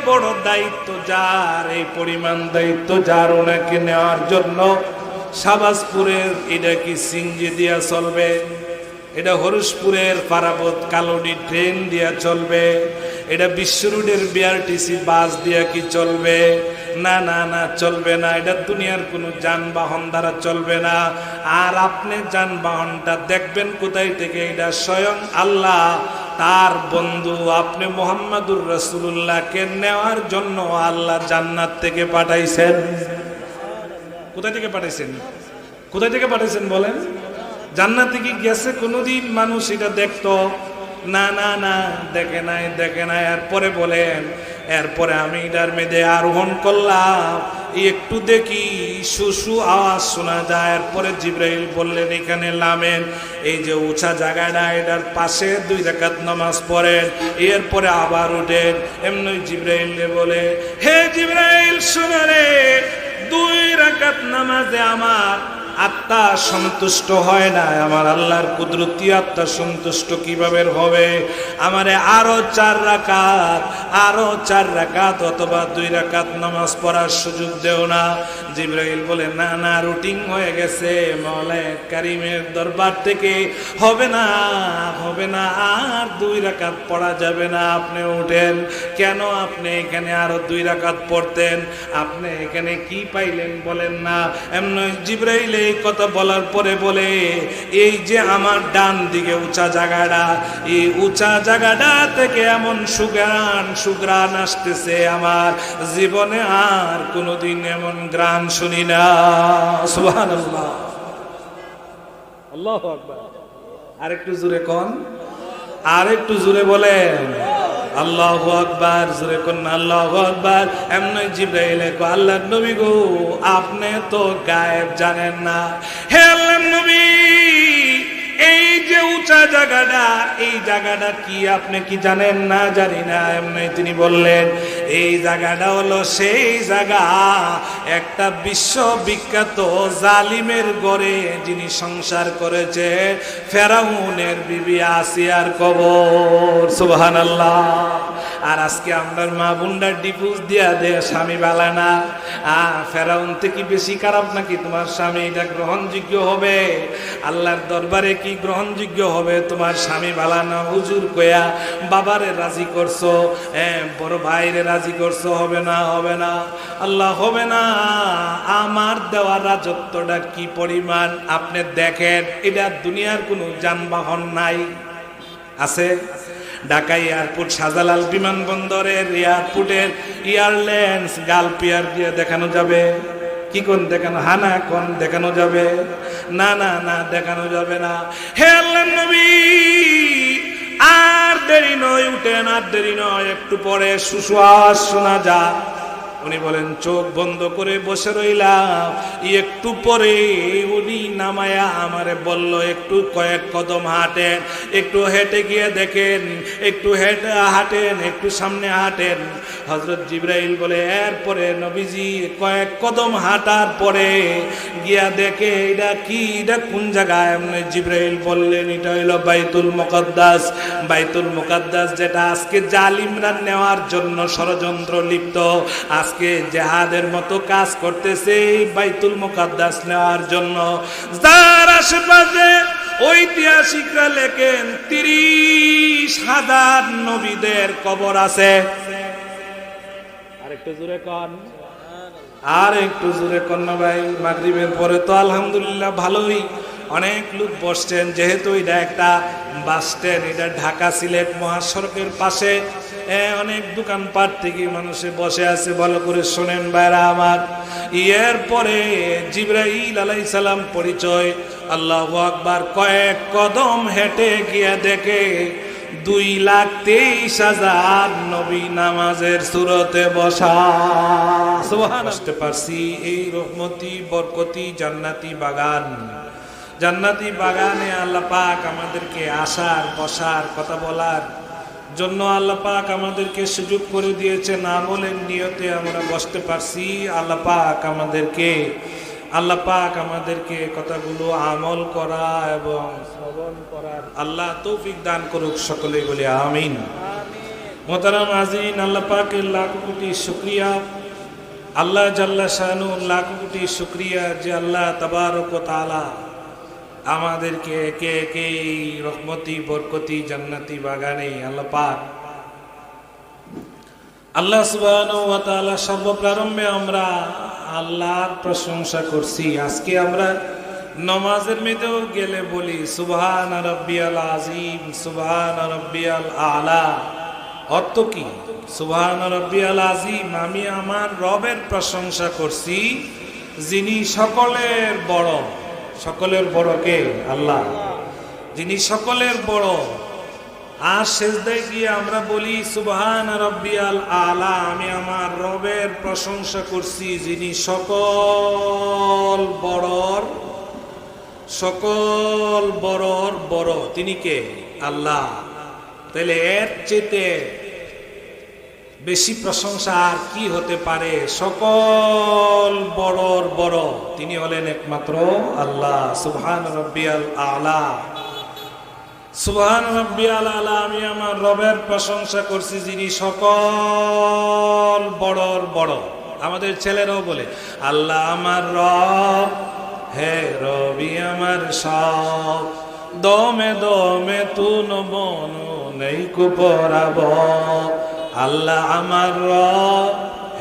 বড় দায়িত্ব যার, এই পরিমাণ দায়িত্ব যার, ওনাকে নেওয়ার জন্য শাহবাজপুরের এটা কি সিঞ্জি দিয়া চলবে, এটা হরিশপুরের পারাবত কালনি ট্রেন দিয়া চলবে, এটা বিশ্ব রোডের বিআরটিসি বাস দিয়া কি চলবে? না না না, চলবে না। এটা দুনিয়ার কোনো যানবাহন দ্বারা চলবে না। আর আপনি যানবাহনটা দেখবেন কোথায় থেকে? এটা স্বয়ং আল্লাহ তার বন্ধু আপনি মুহাম্মাদুর রাসূলুল্লাহকে নেওয়ার জন্য আল্লাহ জান্নাত থেকে পাঠাইছেন। কোথায় থেকে পাঠাইছেন? কোথায় থেকে পাঠাইছেন বলেন? জান্নাতে কি গেছে কোনোদিন মানুষ এটা দেখতো? না না না, দেখে নাই, দেখে নাই। এরপরে বলেন, এরপরে আমি এটার মেয়েদে আরোহণ করলাম, একটু দেখি শুশু আওয়াজ শোনা যায়। এরপরে জিবরাইল বললেন এখানে নামেন, এই যে উঁচা জায়গাটা এটার পাশে 2 রাকাত নামাজ পড়েন, এরপরে আবার উঠেন। এমনি জিবরাইল বলে, হে জিবরাইল শোনো রে, 2 রাকাত নামাজে আমার আত্মা সন্তুষ্ট হয় না, আমার আল্লাহর কুদরতি আত্মা সন্তুষ্ট কিভাবে হবে? আমারে আরো 4 রাকাত অথবা 2 রাকাত নামাজ পড়ার সুযোগ দেও না। জিবরাইল বলে, না না, রুটিন হয়ে গেছে, মাওলায়ে কারীমের দরবার থেকে হবে না, হবে না, আর 2 রাকাত পড়া যাবে না, আপনি উঠেন। কেন আপনি এখানে আরো 2 রাকাত পড়তেন? আপনি এখানে কি পাইলেন বলেন না? এমনি জিবরাইল এই কথা বলার পরে বলে, এই যে আমার ডান দিকে উঁচা জায়গাটা, এই উঁচা জায়গাটা থেকে এমন সুগ্রাণ আসতেছে, আমার জীবনে আর কোনোদিন এমন গ্রাণ শুনি না। সুবহানাল্লাহ, আল্লাহু আকবার। আরেকটু জোরে কোন, আরেকটু জোরে বলেন আল্লাহু আকবার, জোরে কোন আল্লাহু আকবার। এমনি জিবরাইল কো, আল্লাহর নবী গো, আপনি তো গায়েব জানেন না। হে আল্লাহর নবী, এই যে উঁচা জায়গাটা, এই জায়গাটা কি আপনি কি জানেন? না, জানি না। এমনি তিনি বললেন, এই জায়গাটা হলো সেই জায়গা, একটা বিশ্ববিখ্যাত জালিমের ঘরে যিনি সংসার করেছে, ফেরাউনের বিবি আসিয়ার কবর। সুবহানাল্লাহ। আর আজকে আমরা মা বোনরা ডিভোর্স দিয়া দে, স্বামী বালা না। ফেরাউন থেকে বেশি খারাপ নাকি তোমার স্বামী? এটা গ্রহণযোগ্য হবে? আল্লাহর দরবারে কি গ্রহণযোগ্য হবে? তোমার স্বামী বালা না, হুজুর কয়া বাবারে রাজি করছো, বড় ভাইরে রাজি করছো, হবে না, হবে না। আল্লাহ হবে না। আমার দেওয়া রাজত্বটা কি পরিমাণ আপনি দেখেন। এটা দুনিয়ার কোনো যানবাহন নাই, আছে? ঢাকা এয়ারপোর্ট, শাহজালাল বিমানবন্দরের এয়ারপোর্টের এয়ারলাইন্স গালপিয়ার দিয়ে দেখানো যাবে? কি কোন দেখানো? হানা কোন দেখানো যাবে? না না না, দেখানো যাবে না। হে আল্লাহর নবী, আর দেরি নয়, উঠেন, আর দেরি নয়, একটু পরে শুশু আওয়াজ শোনা যায়। উনি বলেন, চোখ বন্ধ করে বসে রইলাম। একটু পরে উনি নামায়া আমারে বলল, একটু কয়েক কদম হাঁটেন। একটু হেঁটে গিয়ে দেখেন, একটু হেঁটে হাঁটেন, একটু সামনে হাঁটেন। হযরত জিবরাইল বলে, এরপরে নবীজি কয়েক কদম হাঁটার পরে গিয়া দেখে, এটা কি, এটা কোন জায়গায়? এমনি জিবরাইল বললেন, এটা হইলো বাইতুল মুকাদ্দাস। বাইতুল মুকাদ্দাস, যেটা আজকে জালিমরা নেওয়ার জন্য ষড়যন্ত্র লিপ্ত, আজকে জিহাদের মতো কাজ করতেছে বাইতুল মুকাদ্দাস নেওয়ার জন্য। যার আশেপাশে ঐতিহাসিকরা লেখেন 30,000 নবীদের কবর আছে। আরেকটু জোরে কোন, আর একটু জোরে কোন না ভাই। মাগরিবের পরে তো আলহামদুলিল্লাহ ভালোই অনেক লোক বসছেন, যেহেতু এটা একটা বাস স্ট্যান্ড, এটা ঢাকা সিলেট মহাসড়কের পাশে, অনেক দোকানপাট থেকে মানুষে বসে আছে। ভালো করে শোনেন ভাইরা আমার। এর পরে জিবরাইল আলাইহিস সালাম পরিচয়, আল্লাহু আকবার, কয়েক কদম হেঁটে গিয়ে দেখে 2,23,000 নবী নামাজের সুরতে বসা। সুবহানাল্লাহ। বুঝতে পারছি এই রহমতি বরকতি জান্নাতি বাগান, জান্নাতি বাগানে আল্লাহ পাক আমাদেরকে আসার, বসার, কথা বলার জন্য আল্লাহ পাক আমাদেরকে সুযোগ করে দিয়েছেন। আমলের নিয়তে আমরা বসতে পারছি। আল্লাহ পাক আমাদেরকে কথাগুলো আমল করা এবং শ্রবণ করার আল্লাহ তৌফিক দান করুক। সকলেই বলি আমিন। মোহতারাম আজিন, আল্লাহ পাকের লাখ কোটি শুকরিয়া, আল্লাহ জাল্লা শানু লাখ কোটি শুকরিয়া যে আল্লাহ তাবারক ওয়া তাআলা আমাদেরকে একে একে রহমতি বরকতি জান্নাতি বাগানে আল্লাহ পাক আল্লাহ সুবহানাহু ওয়া তাআলা সর্বপ্রারম্ভে আমরা আল্লাহর প্রশংসা করছি। আজকে আমরা নামাজের মধ্যেও গেলে বলি সুবহান রাব্বিয়াল আযীম, সুবহান রাব্বিয়াল আলা। অর্থ কি? সুবহান রাব্বিয়াল আযীম, আমি আমার রবের প্রশংসা করছি যিনি সকলের বড়। সকলের বড় কে? আল্লাহ, যিনি সকলের বড়। আর সেজদায় গিয়ে আমরা বলি সুবহান রাব্বিয়াল আলা, আমি আমার রবের প্রশংসা করছি যিনি সকল বড়র বড়। তিনি কে? আল্লাহ। তাহলে এর চেয়ে বেশি প্রশংসা আর কি হতে পারে? সকল বড়র বড় তিনি হলেন একমাত্র আল্লাহ। সুবহান রাব্বিয়াল আলা, সুবহান রাব্বিয়াল আলা, আমি আমার রবের প্রশংসা করছি যিনি সকল বড়র বড়। আমাদের ছেলেরাও বলে আল্লাহ আমার রব, হে রবি আমার সব, দমে দমে তুন বনু নেই কুপরাব। আল্লাহ আমার রব,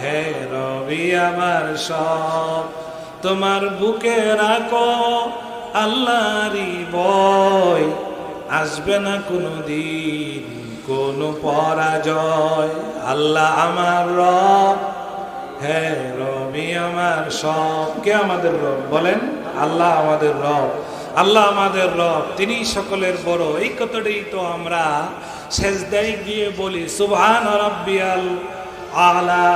হে রবি আমার সব, তোমার বুকে রাখো আল্লাহরই বয়, আসবে না কোনো দিন কোনো পরাজয়। আল্লাহ আমার রব, হে রবি আমার সব। কে আমাদের রব? বলেন আল্লাহ আমাদের রব। আল্লাহ আমাদের রব, তিনি সকলের বড়। এই কথাটাই তো আমরা সেজদায় গিয়ে বলি সুবহান রাব্বিয়াল আলা,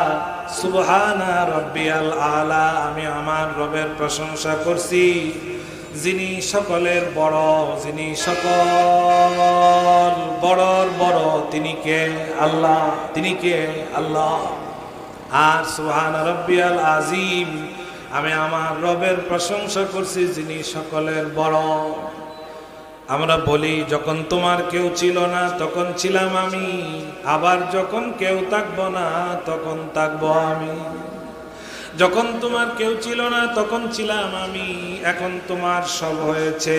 সুবহান রাব্বিয়াল আলা, আমি আমার রবের প্রশংসা করছি যিনি সকলের বড়, যিনি সকল বড়র বড়। তিনি কে? আল্লাহ। তিনি কে? আল্লাহ। আর সুবহান রাব্বিয়াল আযীম, আমি আমার রবের প্রশংসা করছি যিনি সকলের বড়। আমরা বলি যখন তোমার কেউ ছিল না তখন ছিলাম আমি, আবার যখন কেউ থাকবো না তখন থাকবো আমি। যখন তোমার কেউ ছিল না তখন ছিলাম আমি, এখন তোমার সব হয়েছে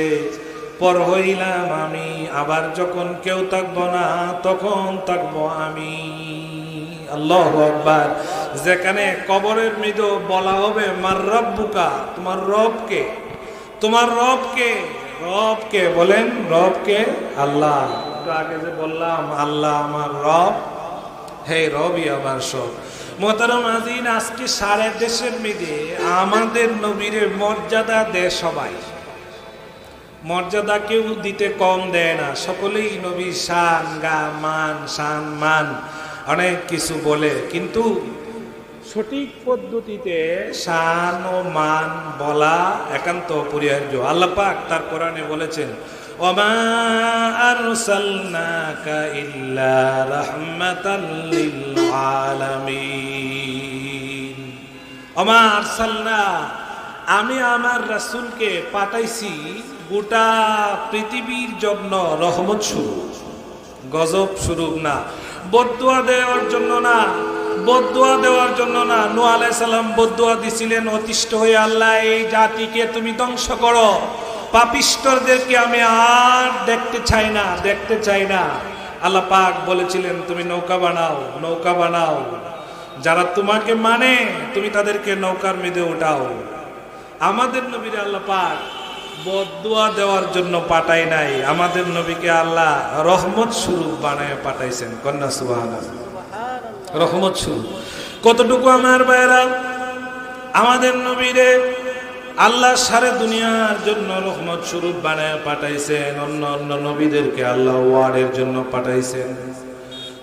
পর হইলাম আমি, আবার যখন কেউ থাকবো না তখন থাকবো আমি। আল্লাহু আকবার। যেখানে কবরের মৃদু বলা হবে মার রাব্বুকা, তোমার রবকে, তোমার রবকে, রবকে বলেন, রবকে? আল্লাহ। আগে যে বললাম আল্লাহ আমার রব, হে রবি আমার সব। মোহতারাম আজিন, আজকে সারা দেশের মধ্যে আমাদের নবীর মর্যাদা দেয় সবাই। মর্যাদা কেউ দিতে কম দেয় না, সকলেই নবীর শান গা মান, শান মান অনেক কিছু বলে, কিন্তু সঠিক পদ্ধতিতে শান ও মান বলা একান্ত অপরিহার্য। আল্লাহ পাক তার কোরআনে বলেছেন ওমা আরসালনাকা ইল্লা রাহমাতাল লিল আলামিন। ওমা আরসালনা, আমি আমার রাসূলকে পাঠাইছি গোটা পৃথিবীর জন্য রহমত স্বরূপ, গজব স্বরূপ না, বদদুয়া দেওয়ার জন্য না, বদদুয়া দেওয়ার জন্য না। নূহ আলাইহিস সালাম বদদুয়া দিছিলেন অতিষ্ঠ হয়ে, আল্লাহ এই জাতিকে তুমি ধ্বংস করো, পাপিষ্টদেরকে আমি আর দেখতে চাই না, দেখতে চাই না। আল্লাহ পাক বলেছিলেন তুমি নৌকা বানাও, নৌকা বানাও, যারা তোমাকে মানে তুমি তাদেরকে নৌকার মধ্যে উঠাও। আমাদের নবীর আল্লাহ পাক বদদুয়া দেওয়ার জন্য পাঠাই নাই, আমাদের নবীকে আল্লাহ রহমত স্বরূপ বানায় পাঠাইছেন। কন্যা সুবহানাল্লাহ, রহমত স্বরূপ। কতটুকু আমার ভাইরা, আমাদের নবীরে আল্লাহ সারে দুনিয়ার জন্য রহমত স্বরূপ বানায় পাঠাইছেন। অন্য অন্য নবীদেরকে আল্লাহ ওয়ার্ডের জন্য পাঠাইছেন।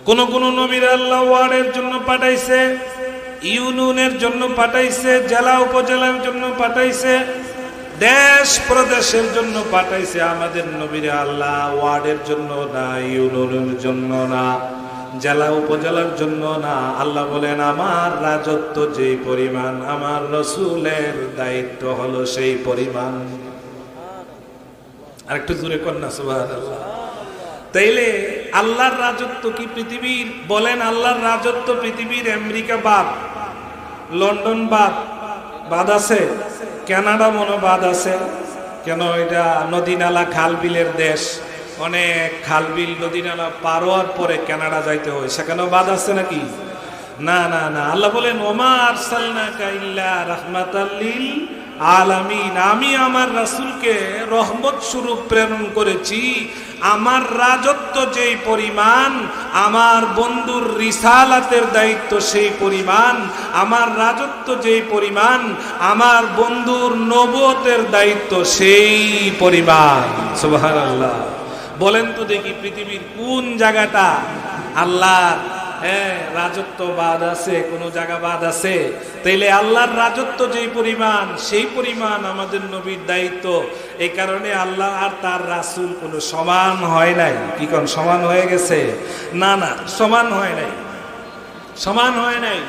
কোন কোন নবীর আল্লাহ ওয়ার্ডের জন্য পাঠাইছে, ইউনিয়নের জন্য পাঠাইছে, জেলা উপজেলার জন্য পাঠাইছে, দেশ প্রদেশের জন্য পাঠাইছে। আমাদের নবীরে আল্লাহ ওয়ার্ডের জন্য না, ইউনিয়নের জন্য না, জেলা উপজেলার জন্য না। আল্লাহ বলেন আমার রাজত্ব যেই পরিমাণ, আমার রসুলের দায়িত্ব হলো সেই পরিমাণ। আর একটু জোরে কন্যা সুবহানাল্লাহ। তাইলে আল্লাহর রাজত্ব কি পৃথিবীর, বলেন আল্লাহর রাজত্ব পৃথিবীর আমেরিকা বাদ, লন্ডন বাদ, বাদ আছে, কানাডা মনে বাদ আছে কেন? এটা নদী নালা খাল বিলের দেশ, অনেক খাল বিল নদী নালা পার হওয়ার পরে কানাডা যাইতে হয়, সেখানেও বাদ আছে নাকি? না না না, আল্লাহ বলেন ওমা আরসালনাকা ইল্লা রাহমাতাল লিল আলামিন, আমি আমার রাসূলকে রহমত স্বরূপ প্রেরণ করেছি। আমার রাজত্ব যেই পরিমাণ, আমার বন্ধুর রিসালাতের দায়িত্ব সেই পরিমাণ, আমার রাজত্ব যেই পরিমাণ, আমার বন্ধুর নবুয়তের দায়িত্ব সেই পরিমাণ। সুবহানাল্লাহ। বলেন তো দেখি পৃথিবীর কোন জায়গাটা আল্লাহর রাজত্ব বাদ আছে, কোন জায়গা বাদ আছে? তাইলে আল্লাহর রাজত্ব যেই পরিমাণ সেই পরিমাণ আমাদের নবীর দায়িত্ব। এই কারণে আল্লাহ আর তার রাসূল কোনো সমান হয় নাই। কি কোন সমান হয়ে গেছে? না না, সমান হয় নাই, সমান হয় নাই।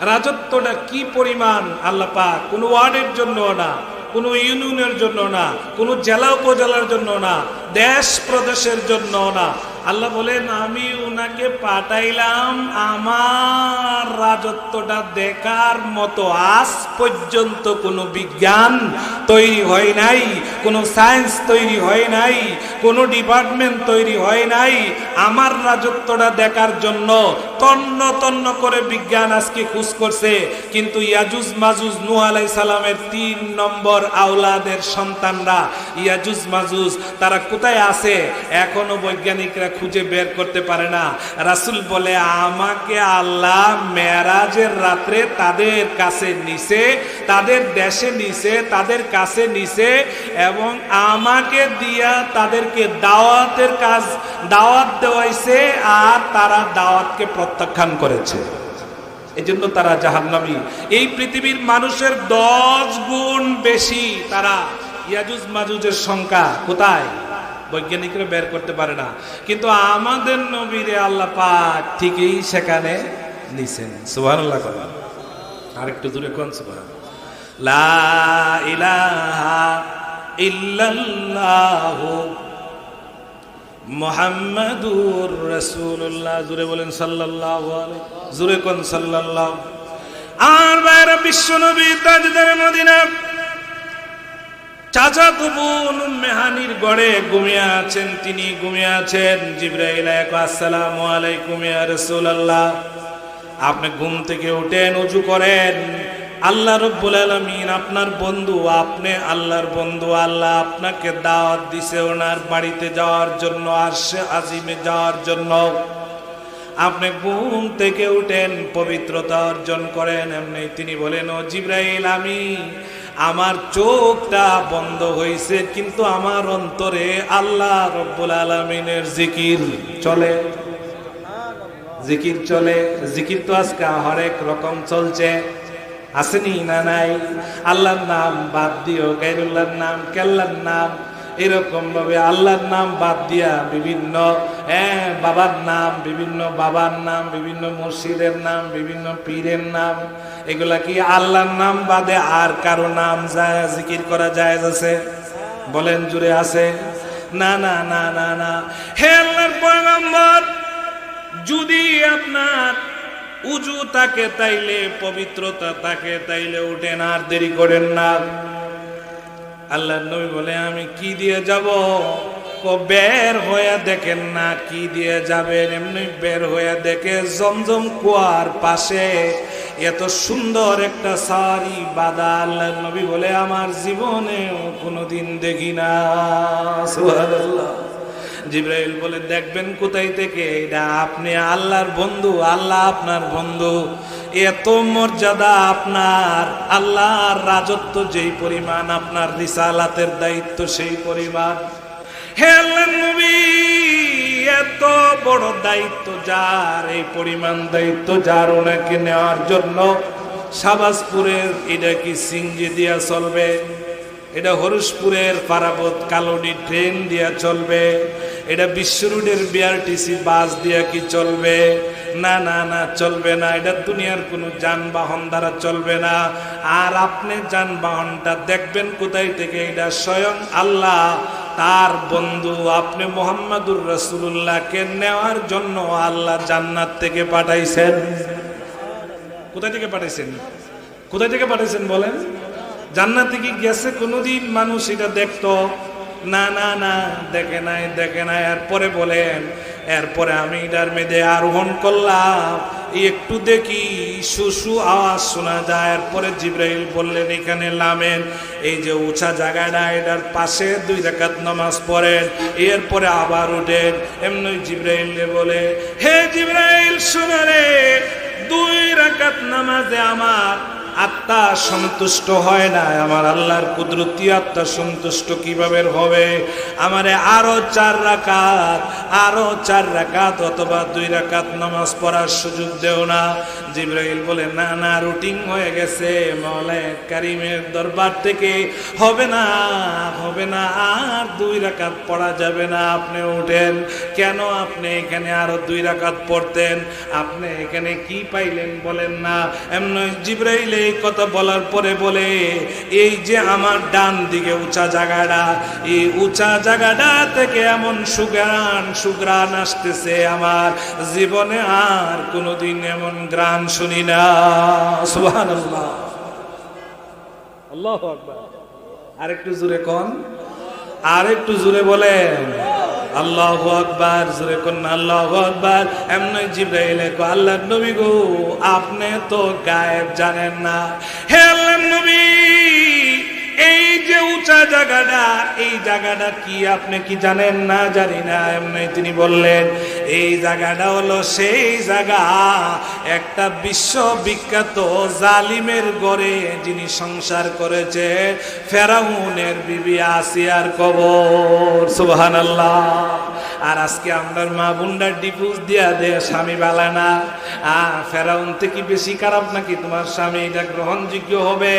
রাজত্বটা কি পরিমাণ আল্লাহ পাক কোনো ওয়ার্ডের জন্য না, কোনো ইউনিয়নের জন্য না, কোনো জেলা উপজেলার জন্য না, দেশ প্রদেশের জন্য না, আল্লাহ বলেন আমি উনাকে পাঠাইলাম আমার রাজত্বটা দেখার মতো আজ পর্যন্ত কোনো বিজ্ঞান তৈরি হয় নাই, কোনো সায়েন্স তৈরি হয় নাই, কোনো ডিপার্টমেন্ট তৈরি হয় নাই আমার রাজত্বটা দেখার জন্য। তন্ন তন্ন করে বিজ্ঞান আজকে খোঁজ করছে, কিন্তু ইয়াজুজ মাজুজ নূহ আলাইহিস সালামের 3 নম্বর আওলাদের সন্তানরা ইয়াজুজ মাজুজ তারা কোথায় আছে এখনো বৈজ্ঞানিকরা খুঁজে বের করতে পারে না। রাসূল বলে আমাকে আল্লাহ মেরাজের রাত্রে তাদের কাছে নিছে, তাদের দেশে নিছে, তাদের কাছে নিছে এবং আমাকে দিয়া তাদেরকে দাওয়াতের কাজ দাওয়াত দেওয়াইছে, আর তারা দাওয়াতকে প্রত্যাখ্যান করেছে, এজন্য তারা জাহান্নামী। এই পৃথিবীর মানুষের 10 গুণ বেশি তারা। ইয়াজুজ মাজুজের সংখ্যা কোথায় বৈজ্ঞানিকরা বের করতে পারে না, কিন্তু আমাদের নবীরে আল্লাহ পাক ঠিকই সেখানে নিছেন। সুবহানাল্লাহ। আরেকটু দূরে কোন সুবহানাল্লাহ। লা ইলাহা ইল্লাল্লাহু মুহাম্মাদুর রাসূলুল্লাহ। জোরে বলেন সাল্লাল্লাহু আলাইহি, জোরে কোন সাল্লাল্লাহু। আর বাইরে বিশ্ব নবী তাজদার মদিনা চাচাতো বোন উম্মে হানির গড়ে ঘুমিয়ে আছেন, তিনি ঘুমিয়ে আছেন। জিবরাইল আসসালামু আলাইকুম ইয়া রাসূলুল্লাহ। আপনি ঘুম থেকে উঠেন, ওযু করেন, আল্লাহ রাব্বুল আলামিন আপনার বন্ধু, আপনি আল্লাহর বন্ধু, আল্লাহ আপনাকে দাওয়াত দিছে ওনার বাড়িতে যাওয়ার জন্য, আরশে আজিমে যাওয়ার জন্য। আপনি ঘুম থেকে উঠেন, পবিত্রতা অর্জন করেন। এমনি তিনি বলেন ও জিবরাইল, আমি আমার চোখটা বন্ধ হয়েছে কিন্তু আমার অন্তরে আল্লাহ রাব্বুল আলামিনের জিকির চলে, জিকির চলে। জিকির তো আজকে হরেক রকম চলছে, আসেনি না নাই? আল্লাহর নাম বাদ দিও গায়রুল্লাহর নাম, কেল্লার নাম, এরকম ভাবে আল্লাহর নাম বাদ দিয়া বিভিন্ন বাবার নাম, বিভিন্ন বাবার নাম, বিভিন্ন মুর্শিদের নাম, বিভিন্ন পীরের নাম, এগুলা কি আল্লাহর নাম বাদে আর কারো নাম যায় জিকির করা যায় আছে? বলেন জুড়ে আছে? না না না না না। হে আল্লাহর পয়গম্বর, যদি আপনার উজু থাকে তাইলে, পবিত্রতা থাকে তাইলে উঠেন, আর দেরি করেন না। আল্লাহর নবী বলে আমি কি দিয়ে যাব? বের হয়ে দেখেন না কি দিয়ে যাবেন, এমনি বের হয়ে দেখে জমজম কুয়ার পাশে এত সুন্দর একটা সারি বাদা। আল্লাহর নবী বলে আমার জীবনেও কোনোদিন দেখি না। সুবহানাল্লাহ। জিবরাইল বলে দেখবেন কোথায় থেকে? এটা আপনি আল্লাহর বন্ধু, আল্লাহ আপনার বন্ধু, এত মর্যাদা আপনার, আল্লাহর রাজত্ব যেই পরিমাণ, আপনার রিসালাতের দায়িত্ব সেই পরিমাণ। হে আল্লাহর নবী, এত বড় দায়িত্ব যার, এই পরিমাণ দায়িত্ব যার, ওনাকে নেওয়ার জন্য শাহবাজপুরের এটা কি সিংজি দিয়া চলবে? এটা হরিশপুরের পারাবত কালনি ট্রেন দিয়া চলবে? এটা বিশ্ব রোডের বিআরটিসি বাস দিয়া কি চলবে? না না না, চলবে না। এটা দুনিয়ার কোনো যানবাহন দ্বারা চলবে না। আর আপনি যানবাহনটা দেখবেন কোথায় থেকে? এটা স্বয়ং আল্লাহ তার বন্ধু আপনি মুহাম্মাদুর রাসূলুল্লাহকে নেওয়ার জন্য আল্লাহ জান্নাত থেকে পাঠাইছেন। কোথায় থেকে পাঠাইছেন? কোথায় থেকে পাঠাইছেন বলেন? জান্নাতে কি গেছে কোনোদিন মানুষ এটা দেখতো? না না না, দেখে নাই, দেখে নাই। এরপরে বলেন, এরপরে আমি এটার মেয়েদে আরোহণ করলাম, একটু দেখি শুশু আওয়াজ শোনা যায়। এরপরে জিব্রাইল বললেন এখানে নামেন, এই যে উঁচা জায়গাটা এটার পাশে 2 রাকাত নামাজ পড়েন, এরপরে আবার উঠেন। এমনি জিব্রাইল বলে, হে জিব্রাইল শোনো রে, 2 রাকাত নামাজে আমার আত্মা সন্তুষ্ট হয় না, আমার আল্লাহর কুদরতি আত্মা সন্তুষ্ট কিভাবে হবে? আমারে আরো 4 রাকাত অথবা 2 রাকাত নামাজ পড়ার সুযোগ দেও না। জিব্রাইল বলে, না না, রুটিন হয়ে গেছে, মাওলায়ে কারীমের দরবার থেকে হবে না, হবে না, আর 2 রাকাত পড়া যাবে না, আপনি উঠেন। কেন আপনি এখানে আরো 2 রাকাত পড়তেন? আপনি এখানে কি পাইলেন বলেন না? এমন জিব্রাইল এই কথা বলার পরে বলে, এই যে আমার ডান দিকে উঁচা জায়গাটা, এই উঁচা জায়গাটা থেকে এমন সুগ্রাণ আসতেছে, আমার জীবনে আর কোনোদিন এমন গ্রাণ শুনি না। সুবহানাল্লাহ, আল্লাহু আকবার। আরেকটু জোরে কোন, আরেকটু জোরে বলেন আল্লাহু আকবার, জোরে কোন আল্লাহু আকবার। এমনি জিব্রাইল কো, আল্লাহর নবী গো, আপনি তো গায়েব জানেন না। হে আল্লাহর নবী, এই যে উঁচা জায়গাটা, এই জায়গাটা কি আপনি কি জানেন না? জানি না। এমনি তিনি বললেন, এই জায়গাটা হলো সেই জায়গা, একটা বিশ্ববিখ্যাত জালিমের ঘরে যিনি সংসার করেছে, ফেরাউনের বিবি আসিয়ার কবর। সুবহানাল্লাহ। আর আজকে আমরা মা বোনরা ডিভোর্স দিয়া দে, স্বামী বালা না। ফেরাউন থেকে বেশি খারাপ নাকি তোমার স্বামী? এটা গ্রহণযোগ্য হবে?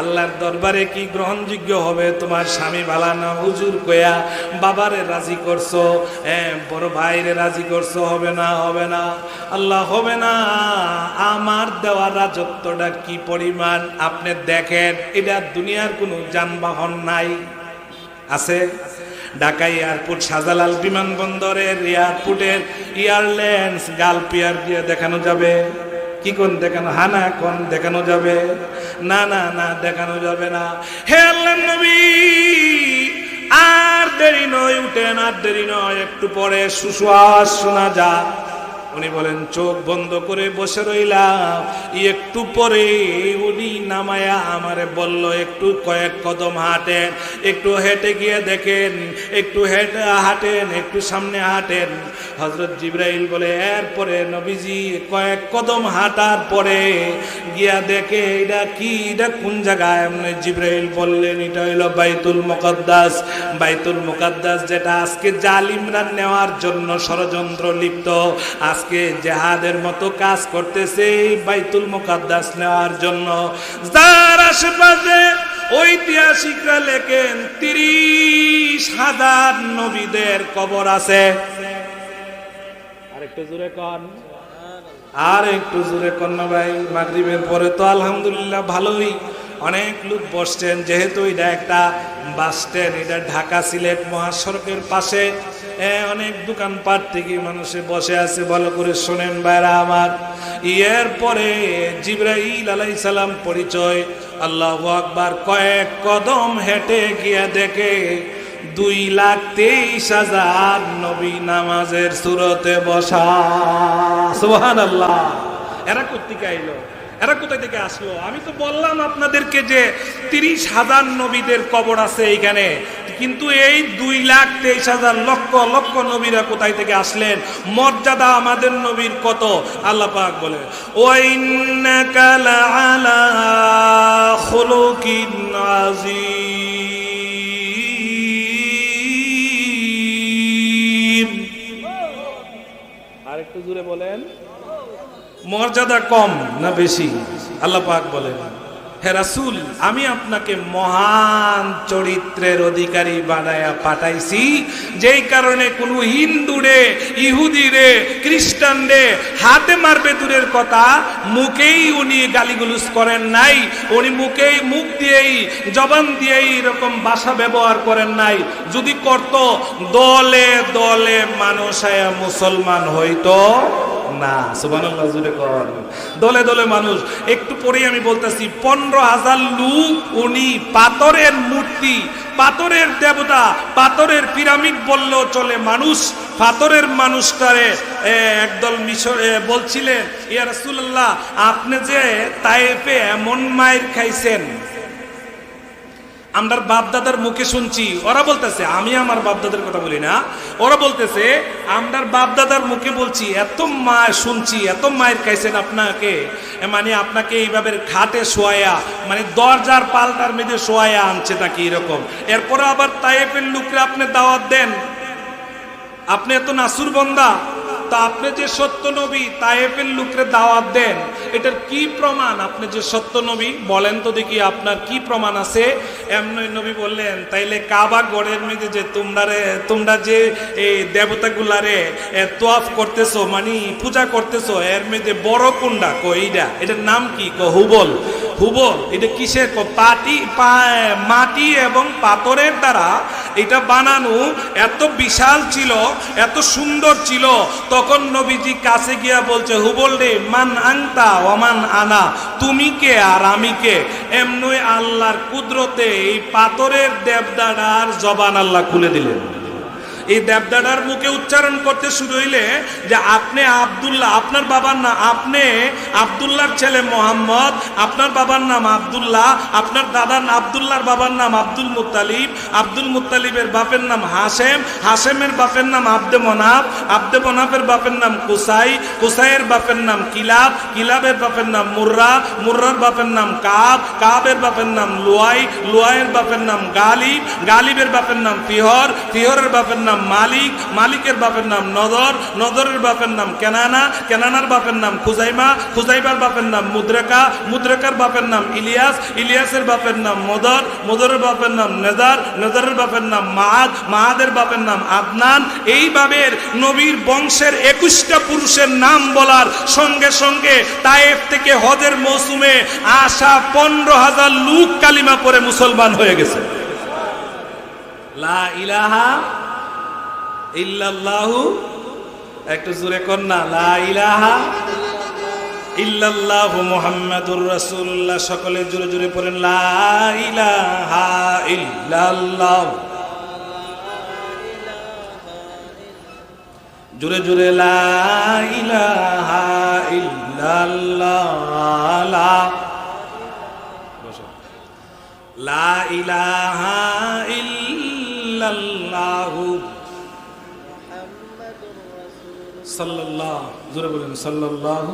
আল্লাহর দরবারে কি গ্রহণযোগ্য হবে? তোমার স্বামী বালা না, হুজুর কয়া বাবারে রাজি করছো, বড় ভাইরে রাজি করছো, হবে না, হবে না। আল্লাহ হবে না। আমার দেওয়ার রাজত্বটা কি পরিমাণ আপনি দেখেন। এটা দুনিয়ার কোনো যানবাহন নাই, আছে? ঢাকা এয়ারপোর্ট, শাহজালাল বিমানবন্দরের এয়ারপোর্টের এয়ারলাইন্স গালফ এয়ার দিয়ে দেখানো যাবে? কি কোন দেখানো? হানা কোন দেখানো যাবে? না না না, দেখানো যাবে না। হে আল্লাহর নবী, আর দেরি নয়, উঠেন, আর দেরি নয়, একটু পরে শুশু আওয়াজ শোনা যায়। উনি বলেন, চোখ বন্ধ করে বসে রইলাম। একটু পরে উনি নামায়া আমারে বলল, একটু কয়েক কদম হাঁটেন। একটু হেঁটে গিয়ে দেখেন, একটু হেঁটে হাঁটেন, একটু সামনে হাঁটেন। হযরত জিবরাইল বলে, এরপরে নবীজি কয়েক কদম হাঁটার পরে গিয়া দেখে, এটা কি, এটা কোন জায়গায়? এমনি জিবরাইল বললেন, এটা হইলো বাইতুল মুকাদ্দাস। বাইতুল মুকাদ্দাস, যেটা আজকে জালিমরা নেওয়ার জন্য ষড়যন্ত্র লিপ্ত, আজকে জিহাদের মতো কাজ করতেছে বাইতুল মুকাদ্দাস নেওয়ার জন্য। যার আশেপাশে ঐতিহাসিকরা লেখেন 30,000 নবীদের কবর আছে। আরেকটু জোরে কোন, আর একটু জোরে কোন না ভাই। মাগরিবের পরে তো আলহামদুলিল্লাহ ভালোই অনেক লোক বসছেন, যেহেতু এটা একটা বাস স্ট্যান্ড, এটা ঢাকা সিলেট মহাসড়কের পাশে, অনেক দোকানপাট থেকে মানুষে বসে আছে। ভালো করে শোনেন ভাইরা আমার। এর পরে জিবরাইল আলাইহিস সালাম পরিচয়, আল্লাহু আকবার, কয়েক কদম হেঁটে গিয়ে দেখে 2,23,000 নবী নামাজের সুরতে বসা। সুবহানাল্লাহ। এরা কোত্থেকে আইলো? এরা কোথায় থেকে আসলো? আমি তো বললাম আপনাদেরকে যে 30,000 নবীদের কবর আছে এইখানে, কিন্তু এই 2,23,000 লক্ষ লক্ষ নবীরা কোথায় থেকে আসলেন? মর্যাদা আমাদের নবীর কত! আল্লাহ পাক বলে, ওয়া ইন্নাকা লাআলা খুলুকিন আযীম। আরেকটু জোরে বলেন, মর্যাদা কম না বেশি? আল্লাহ পাক বলেন, হে রাসূল, আমি আপনাকে মহান চরিত্রের অধিকারী বানায়া পাঠাইছি, যেই কারণে কোনো হিন্দু রে, ইহুদি রে, খ্রিস্টান রে হাতে মারবে দূরের কথা, মুখেই উনি গালিগুলোজ করেন নাই। উনি মুখেই, মুখ দিয়েই, জবান দিয়েই এরকম ভাষা ব্যবহার করেন নাই। যদি করত, দলে দলে মানুষ আয়া মুসলমান হইতো না। সুবহানাল্লাহ, জুড়ে কর। দলে দলে মানুষ। একটু পরেই আমি বলতেছি, 15,000 লোক উনি পাথরের মূর্তি, পাথরের দেবতা, পাথরের পিরামিড বললেও চলে, মানুষ, পাথরের মানুষটারে একদল মিশর বলছিলেন, ইয়া রাসূলুল্লাহ, আপনি যে তায়েফে এমন মায়ের খাইছেন, আমরা বাপদাদার মুখে শুনছি। ওরা বলতেছে, আমি আমার বাপদাদার কথা বলি না, ওরা বলতেছে আমরা বাপদাদার মুখে বলছি, এত মা শুনছি, এত মায়ের খাইছেন আপনাকে, মানে আপনাকে এইভাবে খাটে শোয়া, মানে দরজার পাল্টার মধ্যে শোয়া আনছে নাকি এরকম। এরপরে আবার তায়েফের লোকরা আপনি দাওয়াত দেন, আপনি এত নাসুর বন্দা, তা আপনি যে সত্য নবী, তায়েফের লোকরে দাওয়াত দেন, এটার কি প্রমাণ? আপনি যে সত্য নবী বলেন তো দেখি, আপনার কি প্রমাণ আছে? এমনি নবী বললেন, তাইলে কাবা গড়ের মধ্যে যে তোমরা যে এই দেবতাগুলারে তোয়াফ করতেছো, মানে পূজা করতেছো, এর মধ্যে বড় কোনটা? কইটা, এটার নাম কি? হুবল। হুবল এটা কিসের? মাটি এবং পাথরের দ্বারা এটা বানানো, এত বিশাল ছিল, এত সুন্দর ছিল। তখন নবীজি কাছে গিয়া বলছে, হুবল রে, মান আংতা ওমান আনা, তুমি কে আর আমি কে? এমনি আল্লাহর কুদরতে এই পাথরের দেবদাড়ার জবান আল্লাহ খুলে দিলেন। এই দেবদাড়ার মুখে উচ্চারণ করতে শুরু হইলে যে আপনি আব্দুল্লাহ, আপনার বাবার নাম, আপনি আব্দুল্লাহর ছেলে মোহাম্মদ, আপনার বাবার নাম আব্দুল্লাহ, আপনার দাদার আব্দুল্লাহর বাবার নাম আব্দুল মুত্তালিব, আব্দুল মুত্তালিবের বাপের নাম হাশেম, হাশেমের বাপের নাম আব্দে মনাফ, আব্দে মনাফের বাপের নাম কুসাই, কুসাইয়ের বাপের নাম কিলাব, কিলাবের বাপের নাম মুর্রা, মুর্রার বাপের নাম কাব, কাবের বাপের নাম লুয়াই, লুয়াইয়ের বাপের নাম গালিব, গালিবের বাপের নাম ফিহর, ফিহরের বাপের নাম মালিক, মালিকের বাপের নাম নদর, নদরের বাপের নাম কেনানা, কেনানার বাপের নাম খুজাইমা, খুজাইবার বাপের নাম মুদ্রেকা, মুদ্রেকার বাপের নাম ইলিয়াস, ইলিয়াসের বাপের নাম মদর, মদরের বাপের নাম নেজার, নেজারের বাপের নাম মাআদ, মাআদের বাপের নাম আদনান। এইভাবে নবীর বংশের 21টা পুরুষের নাম বলার সঙ্গে সঙ্গে তায়েফ থেকে হজের মৌসুমে আসা 15,000 লোক কালিমা পড়ে মুসলমান হয়ে গেছে। লা ইলাহা ইল্লাল্লাহু, একটু জোরে কর না, লা ইলাহা ইল্লাল্লাহু মুহাম্মাদুর রাসূলুল্লাহ। সকলে জোরে জোরে পড়েন, লা ইলাহা ইল্লাল্লাহ, জোরে জোরে, লা ইলাহা ইল্লাল্লাহ, লা ইলাহা ইল্লাল্লাহু সাল্লাল্লাহু, জোরে বলেন সাল্লাল্লাহু,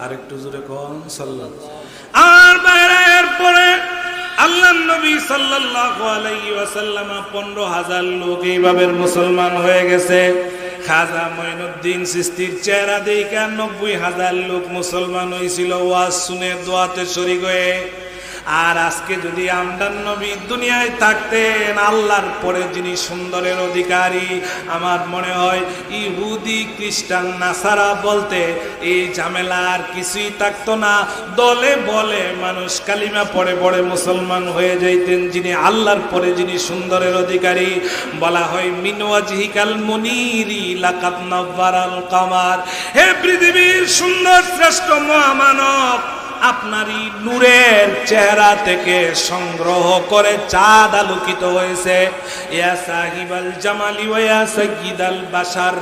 আর একটু জোরে কোন সাল্লাল্লাহু। আর বাইরের পরে আল্লাহর নবী সাল্লাল্লাহু আলাইহি ওয়াসাল্লাম 15,000 লোক এইভাবে মুসলমান হয়ে গেছে। খাজা মঈনুদ্দিন চিশতির চেহারা দেখে 90,000 লোক মুসলমান হয়েছিল ওয়াজ শুনে, দোয়াতে শরীক হয়ে। আর আজকে যদি আমদান নবী দুনিয়ায় থাকতেন, আল্লাহর পরে যিনি সুন্দরের অধিকারী, আমার মনে হয় ইহুদি, খ্রিস্টান, নাসারা বলতে এই ঝামেলা আর কিছুই থাকতো না। দলে বলে মানুষ কালিমা পড়ে পড়ে মুসলমান হয়ে যাইতেন। যিনি আল্লাহর পরে যিনি সুন্দরের অধিকারী, বলা হয় মিন ওয়াজহিকাল মুনীরি লাকাদ নাওয়ারাল কামার। হে পৃথিবীর সুন্দর শ্রেষ্ঠ মহামানব, আপনারই নূরের চেহারা থেকে সংগ্রহ করে চাঁদ আলোকিত হয়েছে। ইয়া সাহিবাল জামালি ওয়া ইয়া সাইয়্যিদাল বাশার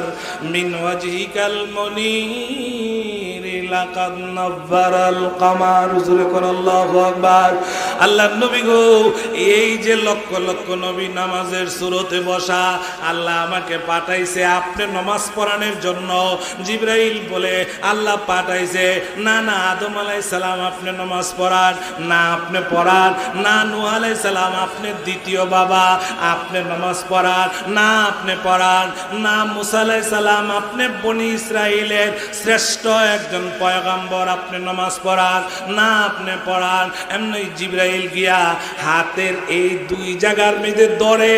মিন ওয়াজহিকাল মুনীর লাকাদ নাওয়ারাল কামার। জোরে কোন আল্লাহু আকবার। আল্লাহর নবী গো, এই যে লক্ষ লক্ষ নবী নামাজের সুরতে বসা, আল্লাহ আমাকে পাঠাইছে আপনি নামাজ পড়ানোর জন্য। জিবরাইল বলে আল্লাহ পাঠাইছে, না না আদম আলাইহিস সালাম আপনি নামাজ পড়ান, না আপনি পড়ান, না নূহ আলাইহিস সালাম আপনি দ্বিতীয় বাবা আপনি নামাজ পড়ান, না আপনি পড়ান, না মুসা আলাইহিস সালাম আপনি বনি ইসরাইলের শ্রেষ্ঠ একজন পয়গম্বর আপনি নামাজ পড়ান না আপনি পড়ান। এমনি জিবরাইল গিয়া হাতের এই দুই জায়গার মধ্যে ধরে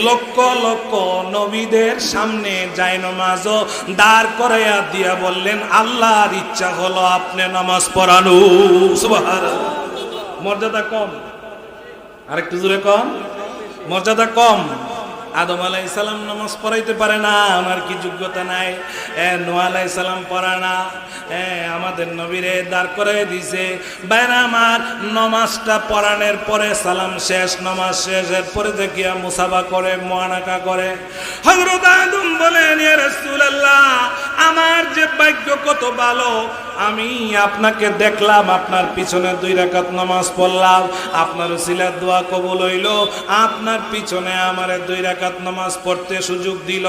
লক্ষ লক্ষ নবীদের সামনে যায় নামাজও দাঁড় করাইয়া দিয়া বললেন আল্লাহর ইচ্ছা হলো আপনি নামাজ পড়ানো। সুবহানাল্লাহ। মর্যাদা কম, আরেকটু জোরে কম, মর্যাদা কম। আদম আলাইহিস সালাম নামাজ পড়াইতে পারে না, আমার কি যোগ্যতা নাই? নূহ আলাইহিস সালাম পড়া না, আমাদের নবীরে দাঁড় করে দিছে। বাইরে আমার নামাজটা পড়ানোর পরে সালাম শেষ, নামাজ শেষের পরে দেখিয়া মুসাফা করে, মুআনাকা করে। হযরত আদম বলেন ইয়া রাসূলুল্লাহ, আমার যে ভাগ্য কত ভালো, আমি আপনাকে দেখলাম, আপনার পিছনে 2 রাকাত নামাজ পড়লাম, আপনার উসিলার দোয়া কবুল হইল, আপনার পিছনে আমারে 2 রাকাত নামাজ পড়তে সুযোগ দিল।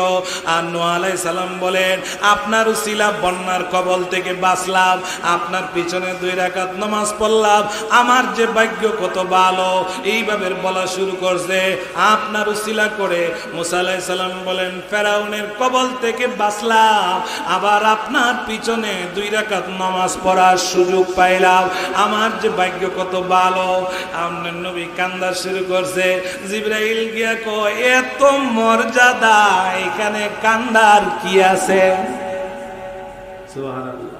আর নূহ আলাইহিস সালাম বলেন আপনার উসিলা বন্যার কবল থেকে বাঁচলাম, আপনার পিছনে 2 রাকাত নামাজ পড়লাম, আমার যে ভাগ্য কত ভালো। এইভাবে বলা শুরু করছে আপনার উসিলা করে। মুসা আলাইহিস সালাম বলেন ফেরাউনের কবল থেকে বাঁচলাম, আবার আপনার পিছনে 2 রাকাত নামাজ পড়ার সুযোগ পাইলাম, আমার যে ভাগ্য কত ভালো। আপনার নবী কান্দা শুরু করছে। জিবরাইল গিয়া কয় এত মর্যাদা, এখানে কান্দার কি আছে? সুবহানাল্লাহ।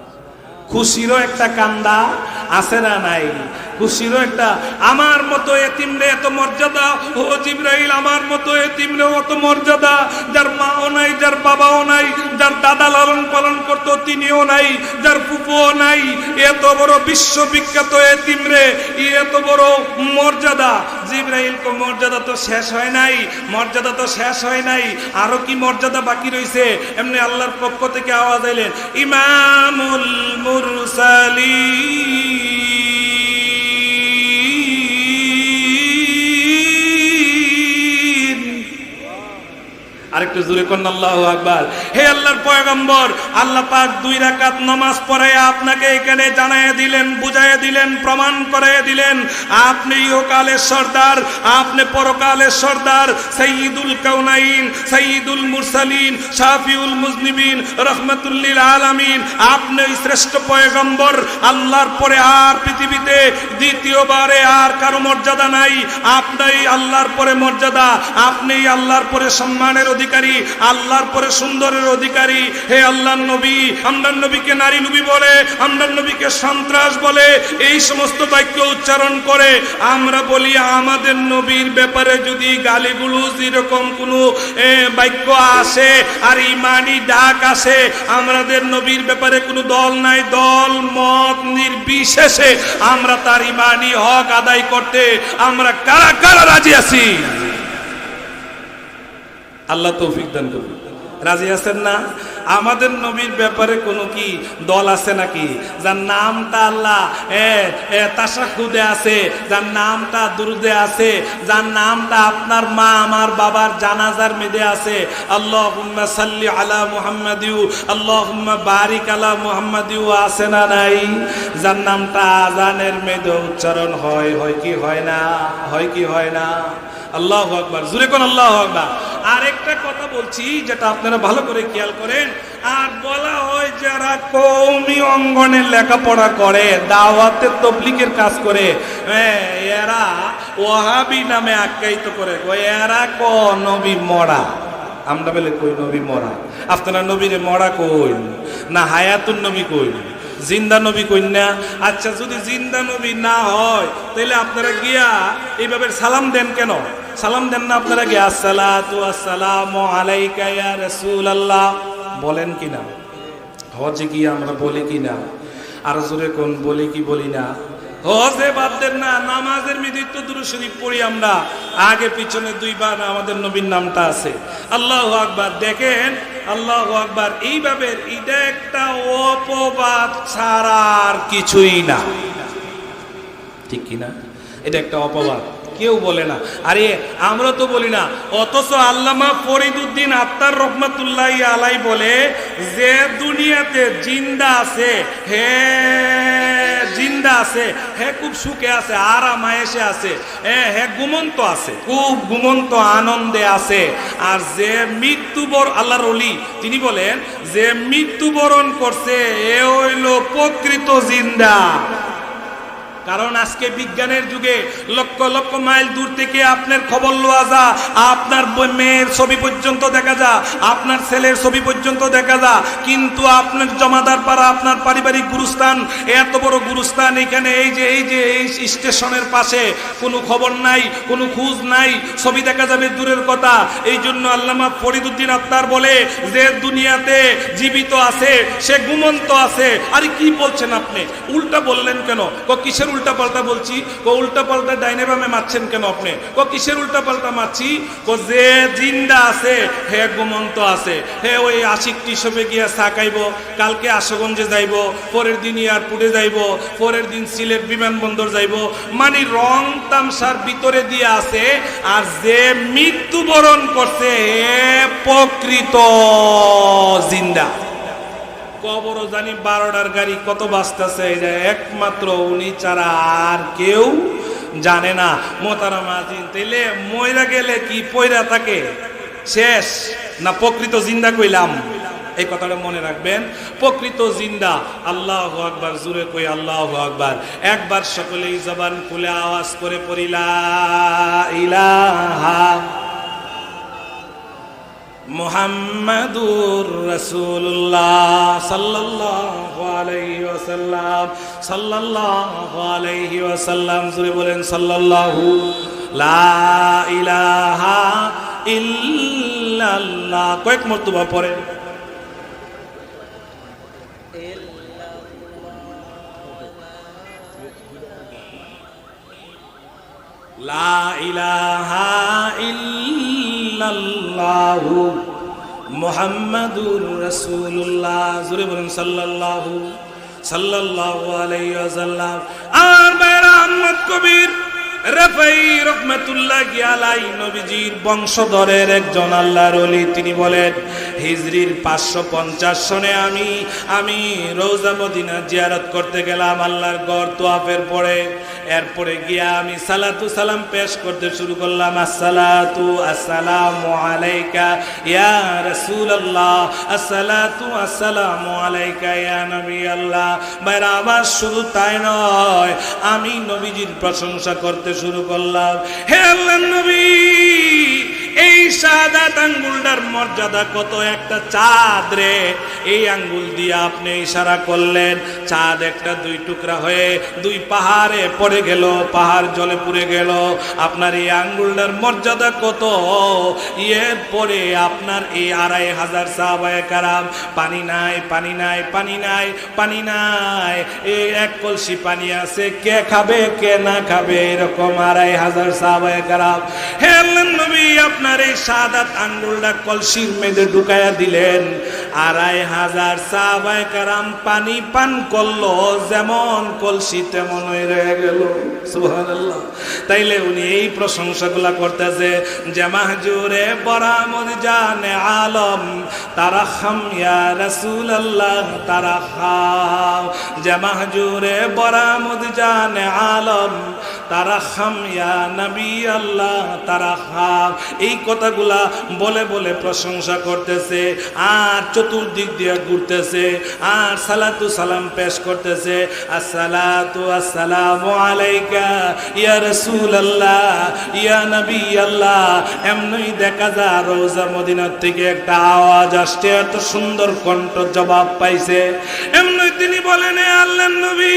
খুশিরও একটা কান্দা আছে না নাই? খুশিরও একটা, আমার মতো এতিমরে এত মর্যাদা। ও জিবরাইল, আমার মতো এতিমরে অত মর্যাদা, যার মাও নাই, যার বাবাও নাই, যার দাদা লালন পালন করতো তিনিও নাই, যার ফুফুও নাই, এত বড় বিশ্ববিখ্যাত এতিমরে এত বড় মর্যাদা। জিবরাইল কো মর্যাদা তো শেষ হয় নাই, মর্যাদা তো শেষ হয় নাই, আরো কি মর্যাদা বাকি রয়েছে। এমনি আল্লাহর পক্ষ থেকে আওয়াজ আইলেন ইমামুল মুরসালিন। আরেকটু জোরে কোন আল্লাহু আকবার। হে আল্লাহর পয়গম্বর, আল্লাহ পাক 2 রাকাত নামাজ পড়াইয়া আপনাকে এখানে জানাইয়া দিলেন, বুঝাইয়া দিলেন, প্রমাণ করাইয়া দিলেন আপনি ইহকালের সর্দার, আপনি পরকালের সর্দার, সাইয়্যিদুল কাউনাইন, সাইয়্যিদুল মুরসালিন, শাফিউল মুজনিবিন, রাহমাতুল লিল আলামিন। আপনি শ্রেষ্ঠ পয়গম্বর, আল্লাহর পরে আর পৃথিবীতে দ্বিতীয়বারে আর কারো মর্যাদা নাই। আপনি আল্লাহর পরে মর্যাদা, আপনি আল্লাহর পরে সম্মানের অধিকারী, আল্লাহর পরে সুন্দরের অধিকারী। হে আল্লাহর নবী, আমরা নবীকে নারী নবী বলে, আমরা নবীকে সন্ত্রাস বলে, এই সমস্ত বাক্য উচ্চারণ করে আমরা বলি আমাদের নবীর ব্যাপারে যদি গালিগুলোজ এরকম কোনো বাক্য আসে আর ইমানি ডাক আসে, আমাদের নবীর ব্যাপারে কোনো দল নাই, দল মত নির্বিশেষে আমরা তার ইমানি হক আদায় করতে আমরা কারা কারা রাজি আছি? আল্লাহ তৌফিক দান করুন। রাজি আছেন না? আমাদের নবীর ব্যাপারে কোনো কি দল আছে নাকি? যার নামটা আল্লাহ তাশাহুদে আছে, যার নামটা দুরুদে আছে, যার নামটা আপনার মা আমার বাবার জানাজার মেদে আছে, আল্লাহুম্মা সাল্লি আলা মুহাম্মাদিউ, আল্লাহুম্মা বারিক আলা মুহাম্মাদিউ আছে না নাই? যার নামটা আজানের মেদে উচ্চারণ হয়, হয় কি হয় না? হয় কি হয় না? আল্লাহু আকবার, জোরে কোন আল্লাহু আকবার। আরেকটা কথা বলছি যেটা আপনারা ভালো করে খেয়াল করেন। আর বলা হয় যারা কওমি অঙ্গনে লেখাপড়া করে, দাওয়াতে তাবলীগের কাজ করে, এরা ওয়াহাবি নামে আখ্যায়িত করে, এরা নবী মরা। আমরা বলে কই নবী মরা, আপনারা নবীরে মরা কই না, হায়াতুন নবী কই, জিন্দা নবী কই না? আচ্ছা, যদি জিন্দা নবী না হয় তাহলে আপনারা গিয়া এইভাবে সালাম দেন কেন? সালাম দেন না আপনারা গিয়া আসসালাতু আসসালামু আলাইকা ইয়া রাসূলুল্লাহ বলেন কিনা? হজে গিয়ে আমরা বলি কিনা? আর জোরে কোন বলি কি বলি না? হজে বাদ দেন না, নামাজের মধ্যে তো দুরূদ শরীফ পড়ি আমরা, আগে পিছনে 2 বার আমাদের নবীর নামটা আছে। আল্লাহু আকবার। দেখেন আল্লাহু আকবার, এইভাবে এটা একটা অপবাদ ছাড়া আর কিছুই না, ঠিক কিনা? এটা একটা অপবাদ, কেউ বলে না, আরে আমরা তো বলি না। অথচ আল্লামা ফরিদউদ্দিন আত্তার রহমাতুল্লাহি আলাইহি বলে যে দুনিয়াতে জিন্দা আছে হে জিন্দা আছে, হে খুব সুখে আছে, আরাম আয়েশে আছে, হে ঘুমন্ত আছে, খুব ঘুমন্ত আনন্দে আছে। আর যে আল্লাহর ওলি তিনি বলেন যে মৃত্যুবরণ করছে এ হইল প্রকৃত জিন্দা। কারণ আজকে বিজ্ঞানের যুগে লক্ষ লক্ষ মাইল দূর থেকে আপনার খবর লওয়া যা, আপনার মেয়ের ছবি পর্যন্ত দেখা যা, আপনার ছেলের ছবি পর্যন্ত দেখা যা, কিন্তু আপনার জমাদার পাড়া, আপনার পারিবারিক গুরুস্থান, এত বড় গুরুস্থান, এখানে এই যে এই স্টেশনের পাশে কোনো খবর নাই, কোনো খোঁজ নাই, ছবি দেখা যাবে দূরের কথা। এই জন্য আল্লামা ফরিদউদ্দিন আত্তার বলে যে দুনিয়াতে জীবিত আছে সে ঘুমন্ত আছে। আরে কি বলছেন আপনি, উল্টা বললেন কেন? কিসের উল্টা পাল্টা বলছি? উল্টা পাল্টা ডাইনে বামে মারছেন কেন আপনি? কিসের উল্টা পাল্টা মারছি? যে জিন্দা আছে হে ঘুমন্ত আছে, হে ওই আশিকটি সবে গিয়া চা খাইব, কালকে আশুগঞ্জে যাইব, পরের দিন এয়ারপোর্টে যাইব, পরের দিন সিলেট বিমানবন্দর যাইব, মানে রং তামসার ভিতরে দিয়ে আছে। আর যে মৃত্যুবরণ করছে হে প্রকৃত জিন্দা। কবরও জানি 12টার গাড়ি কত বাজতেছে, একমাত্র উনি ছাড়া আর কেউ জানে না। মোহতারামা আজিন, তাইলে মইরা গেলে কি পয়রা থাকে শেষ না প্রকৃত জিন্দা কইলাম? এই কথাটা মনে রাখবেন, প্রকৃত জিন্দা। আল্লাহু আকবার, জোরে কই আল্লাহু আকবার। একবার সকলেই জবান খুলে আওয়াজ করে পড়ি লা ইলাহা মুহাম্মাদুর রাসূলুল্লাহ সাল্লাল্লাহু আলাইহি ওয়াসাল্লাম, সাল্লাল্লাহু আলাইহি ওয়াসাল্লাম। জোরে বলেন সাল্লাল্লাহু। লা ইলাহা ইল্লাল্লাহ কয়েক মর্তবা পড়েন। লা ইলাহা ইল্লাল্লাহু মুহাম্মাদুর রাসূলুল্লাহ। জোরে বলেন সাল্লাল্লাহু আলাইহি ওয়াসাল্লাম। আর মেরা আহমদ কবির রাফাই রহমাতুল্লাহি আলাইহি নবীজির বংশধরের একজন আল্লাহর ওলি, তিনি বলেন হিজরির 550 সনে আমি রওজা মদিনা জিয়ারত করতে গেলাম আল্লাহর ঘর তোয়াফের পরে। এরপরে গিয়া আমি সালাতু সালাম পেশ করতে শুরু করলাম। আসসালাতু আসসালামু আলাইকা ইয়া রাসূলুল্লাহ, আসসালাতু আসসালামু আলাইকা ইয়া নবী আল্লাহ। বাইরে আবার শুধু তাই নয়, আমি নবীজির প্রশংসা করতে শুরু করলাম। হে আল্লাহর নবী, এই শাহাদাত আঙ্গুলটার মর্যাদা কত! একটা চাঁদ রে, এই আঙ্গুল দিয়ে আপনি ইশারা করলেন, চাঁদ একটা 2 টুকরা হয়ে 2 পাহাড়ে পড়ে গেল, পাহাড় জলে পুড়ে গেল। আপনার এই আঙ্গুলটার মর্যাদা কত! এর পরে আপনার এই 2500 সাহাবায়ে কারাম, পানি নাই, পানি নাই, পানি নাই, পানি নাই, এই এক কলসি পানি আছে, কে খাবে কে না খাবে, এরকম 2500 সাহাবায়ে কারাম। হে আল্লাহর নবী, আপনার এই শাহাদাত আঙ্গুলটা কলসির মধ্যে ঢুকায়া দিলেন, 2500 সাহাবায়ে কেরাম পানি পান করলো, যেমন কলসি তেমন হয়ে রয়ে গেল। সুবহানাল্লাহ। তাইলে উনি এই প্রশংসাগুলা করতেছে যে মাহজুরে বরামদ জানে আলম তারাহম ইয়া রাসূলুল্লাহ তারাহম, যে মাহজুরে বরামদ জানে আলম তারাহম ইয়া নবী আল্লাহ তারাহম। এই কথাগুলা বলে বলে প্রশংসা করতেছে, আর চতুর্দিক দিয়ে ঘুরতেছে, আর সালাতু সালাম পেশ করতেছে। আসসালাতু আসসালামু আলাইকা ইয়া রাসূলুল্লাহ ইয়া নবী আল্লাহ। এমনই দেখা যায় রওজা মদিনার থেকে একটা আওয়াজ আসছে, এত সুন্দর কণ্ঠ জবাব পাইছে। এমনই তিনি বলেন, হে আল্লাহর নবী,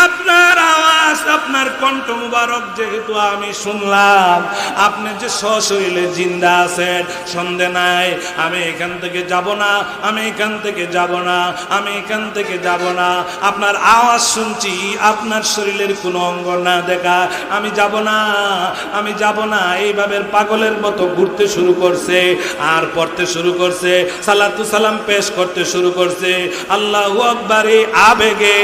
আপনার আওয়াজ, আপনার কণ্ঠ মুবারক যেহেতু আমি শুনলাম, আপনি যে সশরীরে জিন্দা আছেন, সন্দেহ নাই আমি এখান থেকে যাব না, আমি এখান থেকে যাব না, আমি এখান থেকে যাব না। আপনার আওয়াজ শুনছি, আপনার শরীরের কোনো অঙ্গ না দেখা, আমি যাব না, আমি যাব না। এইভাবে পাগলের মতো ঘুরতে শুরু করছে, আর পড়তে শুরু করছে, সালাতু সালাম পেশ করতে শুরু করছে। আল্লাহু আকবার আবেগে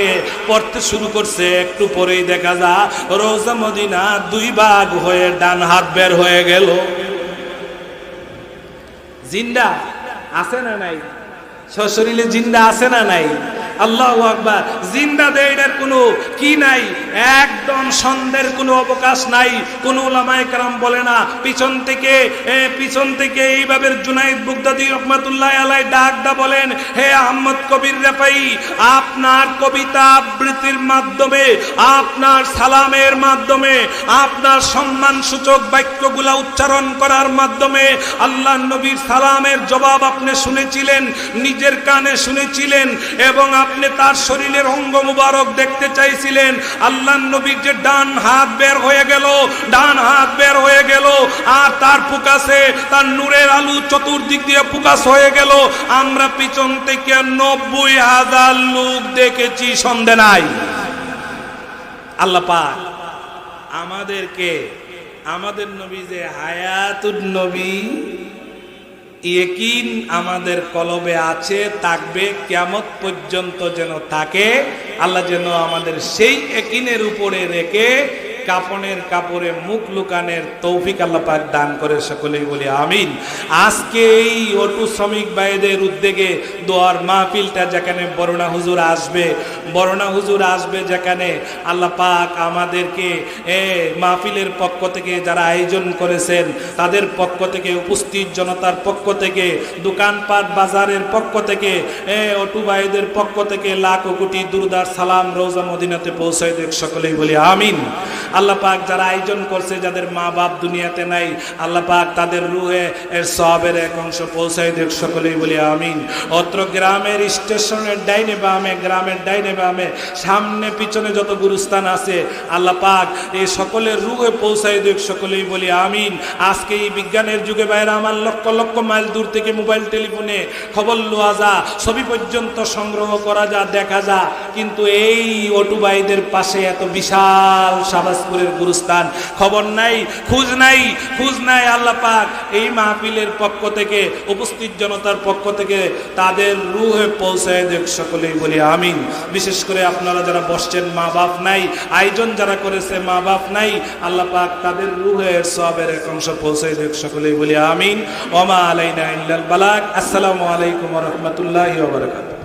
পড়তে শুরু করছে। একটু পরেই দেখা যা রওজা মদিনা 2 ভাগ হয়ে ডান হাত বের হয়ে গেল। জিন্দা আছে না নাই? সশরীরে জিন্দা আছে না নাই? আল্লাহু আকবার। জিন্দা দেহের কোনো কি নাই, একদম সন্দেহের কোনো অবকাশ নাই। কোন উলামায়ে কেরাম বলে না পিছন থেকে এইভাবে জুনাইদ বুগদাদি রহমাতুল্লাহ আলাইহি ডাকদা বলেন, হে আহমদ কবির রেফাই, আপনার কবিতা আবৃত্তির মাধ্যমে, আপনার সালামের মাধ্যমে, আপনার সম্মানসূচক বাক্যগুলা উচ্চারণ করার মাধ্যমে আল্লাহর নবীর সালামের জবাব আপনি শুনেছিলেন, নিজের কানে শুনেছিলেন এবং আপনি তার শরীরের অঙ্গ মুবারক দেখতে চাইছিলেন। আল্লাহর নবীর যে ডান হাত বের হয়ে গেল আর তার ফোকাসে তার নূরের আলো চতুর্দিক দিয়ে ফোকাস হয়ে গেল। আমরা পিছন থেকে 90,000 লোক দেখেছি, সন্দেহ নাই। আল্লাহ পাক আমাদেরকে, আমাদের নবী যে হায়াতুন নবী, ইয়াকিন আমাদের কলবে আছে, থাকবে কিয়ামত পর্যন্ত যেন থাকে। আল্লাহ যেন আমাদের সেই ইয়াকিনের উপরে রেখে কাপনের কাপড়ে মুখ লুকানের তৌফিক আল্লাহ পাক দান করে, সকলেই বলি আমিন। আজকে এই অটো শ্রমিক ভাইদের উদ্যোগে দোয়ার মাহফিলটা যেখানে বরুণা হুজুর আসবে যেখানে, আল্লাহ পাক আমাদেরকে মাহফিলের পক্ষ থেকে যারা আয়োজন করেছেন তাদের পক্ষ থেকে, উপস্থিত জনতার পক্ষ থেকে, দোকানপাট বাজারের পক্ষ থেকে, অটো ভাইদের পক্ষ থেকে লাখ কোটি দুরুদার সালাম রওজা মদিনাতে পৌঁছায় দেখ, সকলেই বলি আমিন। আল্লাহ পাক যারা আয়োজন করছে, যাদের মা বাপ দুনিয়াতে নাই, আল্লাহ পাক তাদের রুহে এর সওয়াবের এক অংশ পৌঁছায় দেখ, সকলেই বলি আমিন। অত্র গ্রামের স্টেশনের ডাইনে বামে, গ্রামের ডাইনে বামে, সামনে পিছনে যত গুরুস্থান আছে, আল্লাহ পাক এই সকলের রুহে পৌঁছায় দেখ, সকলেই বলি আমিন। আজকে এই বিজ্ঞানের যুগে বাইরে আমার লক্ষ লক্ষ মাইল দূর থেকে মোবাইল টেলিফোনে খবর লওয়া যা, ছবি পর্যন্ত সংগ্রহ করা যা, দেখা যা, কিন্তু এই অটু ভাইদের পাশে এত বিশাল শাহবাজপুরের গুরুস্থান, খবর নাই, খোঁজ নাই। আল্লাহ পাক এই মাহফিলের পক্ষ থেকে, উপস্থিত জনতার পক্ষ থেকে তাদের রুহে পৌঁছায় দেখ, সকলেই বলি আমিন। বিশেষ করে আপনারা যারা বসছেন, মা বাপ নাই, আয়োজন যারা করেছে মা বাপ নাই, আল্লাহ পাক তাদের রুহের সওয়াবের এক অংশ পৌঁছায় দেখ, সকলেই বলি আমিন। ওয়া মা আলাইনা ইল্লাল বালাগ। আসসালামু আলাইকুম ওয়া রাহমাতুল্লাহি ওয়া বারাকাতুহু।